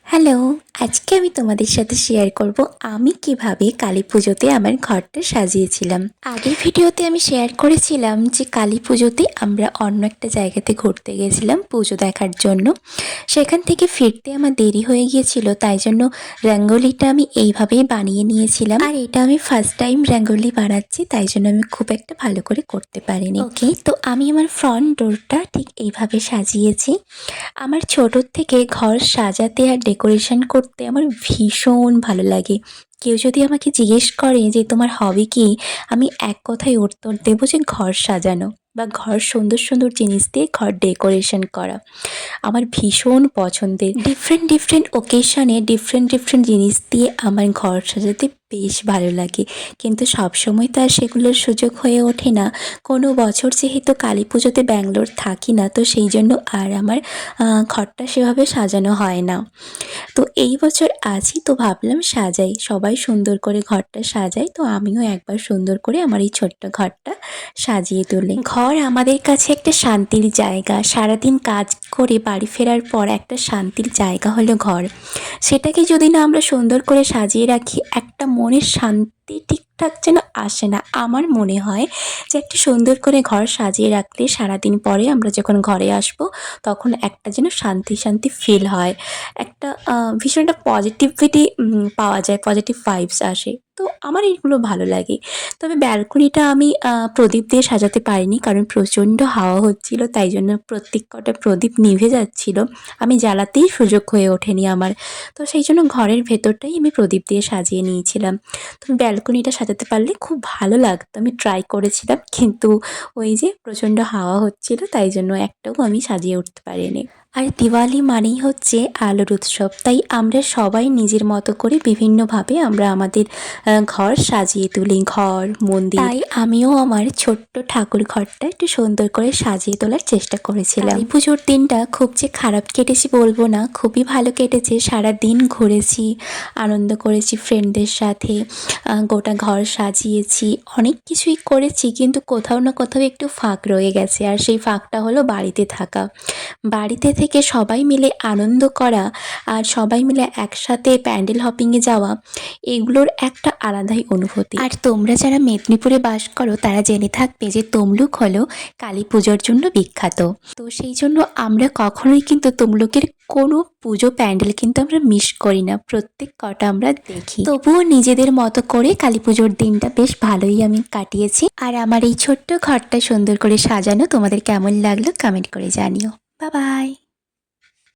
Hello, আজকে আমি তোমাদের সাথে শেয়ার করব আমি কিভাবে কালী পুজোতে আমার ঘরটা সাজিয়েছিলাম। আগের ভিডিওতে আমি শেয়ার করেছিলাম যে কালী পুজোতে আমরা অন্য একটা জায়গাতে ঘুরতে গেছিলাম পুজো দেখার জন্য। সেখান থেকে ফিরতে আমার দেরি হয়ে গিয়েছিল, তাই জন্য রঙ্গোলিটা আমি এইভাবেই বানিয়ে নিয়েছিলাম। আর এটা আমি ফার্স্ট টাইম রঙ্গোলি বানাচ্ছি, তাই জন্য আমি খুব একটা ভালো করে করতে পারিনি। ওকে, তো আমি আমার ফ্রন্ট ডোরটা ঠিক এইভাবে সাজিয়েছি। আমার ছোটোর থেকে ঘর সাজাতে আর ডেকোরেশন করতে আমার ভীষণ ভালো লাগে। কেউ যদি আমাকে জিজ্ঞেস করে যে তোমার হবি কী, আমি এক কথায় উত্তর দেবো যে ঘর সাজানো বা ঘর সুন্দর সুন্দর জিনিস দিয়ে ঘর ডেকোরেশন করা আমার ভীষণ পছন্দের। ডিফারেন্ট ওকেশনে ডিফারেন্ট জিনিস দিয়ে আমার ঘর সাজাতে বেশ ভালো লাগে, কিন্তু সবসময় তো আর সেগুলোর সুযোগ হয়ে ওঠে না। কোনো বছর যেহেতু কালী পুজোতে ব্যাঙ্গালোর থাকি না, তো সেই জন্য আর আমার ঘরটা সেভাবে সাজানো হয় না। তো এই বছর আছি, তো ভাবলাম সাজাই, সবাই সুন্দর করে ঘরটা সাজাই, তো আমিও একবার সুন্দর করে আমার এই ছোট্ট ঘরটা সাজিয়ে তুলি। ঘর আমাদের কাছে একটা শান্তির জায়গা। সারাদিন কাজ করে বাড়ি ফেরার পর একটা শান্তির জায়গা হলো ঘর। সেটাকে যদি না আমরা সুন্দর করে সাজিয়ে রাখি, একটা মনের শান্তি ঠিকঠাক যেন আসে না। আমার মনে হয় যে একটা সুন্দর করে ঘর সাজিয়ে রাখলে সারাদিন পরে আমরা যখন ঘরে আসবো তখন একটা যেন শান্তি ফিল হয়, একটা ভীষণ একটা পজিটিভিটি পাওয়া যায়, পজিটিভ ভাইবস আসে। তো আমার এইগুলো ভালো লাগে। তবে ব্যালকনিটা আমি প্রদীপ দিয়ে সাজাতে পারিনি, কারণ প্রচণ্ড হাওয়া হচ্ছিল, তাই জন্য প্রত্যেক কটা প্রদীপ নিভে যাচ্ছিল, আমি জ্বালাতেই সুযোগ হয়ে ওঠেনি আমার। তো সেই জন্য ঘরের ভেতরটাই আমি প্রদীপ দিয়ে সাজিয়ে নিয়েছিলাম। তো ব্যালকনিটা সাজাতে পারলে খুব ভালো লাগতো। আমি ট্রাই করেছিলাম, কিন্তু ওই যে প্রচণ্ড হাওয়া হচ্ছিল, তাই জন্য একটাও আমি সাজিয়ে উঠতে পারিনি। আর দিওয়ালি মানেই হচ্ছে আলোর উৎসব, তাই আমরা সবাই নিজের মতো করে বিভিন্নভাবে আমরা আমাদের ঘর সাজিয়ে তুলি, ঘর, মন্দির। তাই আমিও আমার ছোট্ট ঠাকুর ঘরটা একটু সুন্দর করে সাজিয়ে তোলার চেষ্টা করেছিলাম। কালী পুজোর দিনটা খুব যে খারাপ কেটেছি বলবো না, খুবই ভালো কেটেছে। সারা দিন ঘুরেছি, আনন্দ করেছি ফ্রেন্ডদের সাথে, গোটা ঘর সাজিয়েছি, অনেক কিছুই করেছি, কিন্তু কোথাও না কোথাও একটু ফাঁক রয়ে গেছে। আর সেই ফাঁকটা হলো বাড়িতে থাকা। বাড়িতে থেকে সবাই মিলে আনন্দ করা আর সবাই মিলে একসাথে প্যান্ডেল হপিংয়ে যাওয়া, এগুলোর একটা আলাদাই অনুভূতি। আর তোমরা যারা মেদিনীপুরে বাস করো তারা জেনে থাকবে যে তমলুক হলো কালী পুজোর জন্য বিখ্যাত। তো সেই জন্য আমরা কখনোই কিন্তু তমলুকের কোনো পুজো প্যান্ডেল কিন্তু আমরা মিস করি না, প্রত্যেক কটা আমরা দেখি। তবুও নিজেদের মতো করে কালী পুজোর দিনটা বেশ ভালোই আমি কাটিয়েছি। আর আমার এই ছোট্ট ঘরটা সুন্দর করে সাজানো তোমাদের কেমন লাগলো কমেন্ট করে জানিও। Bye bye.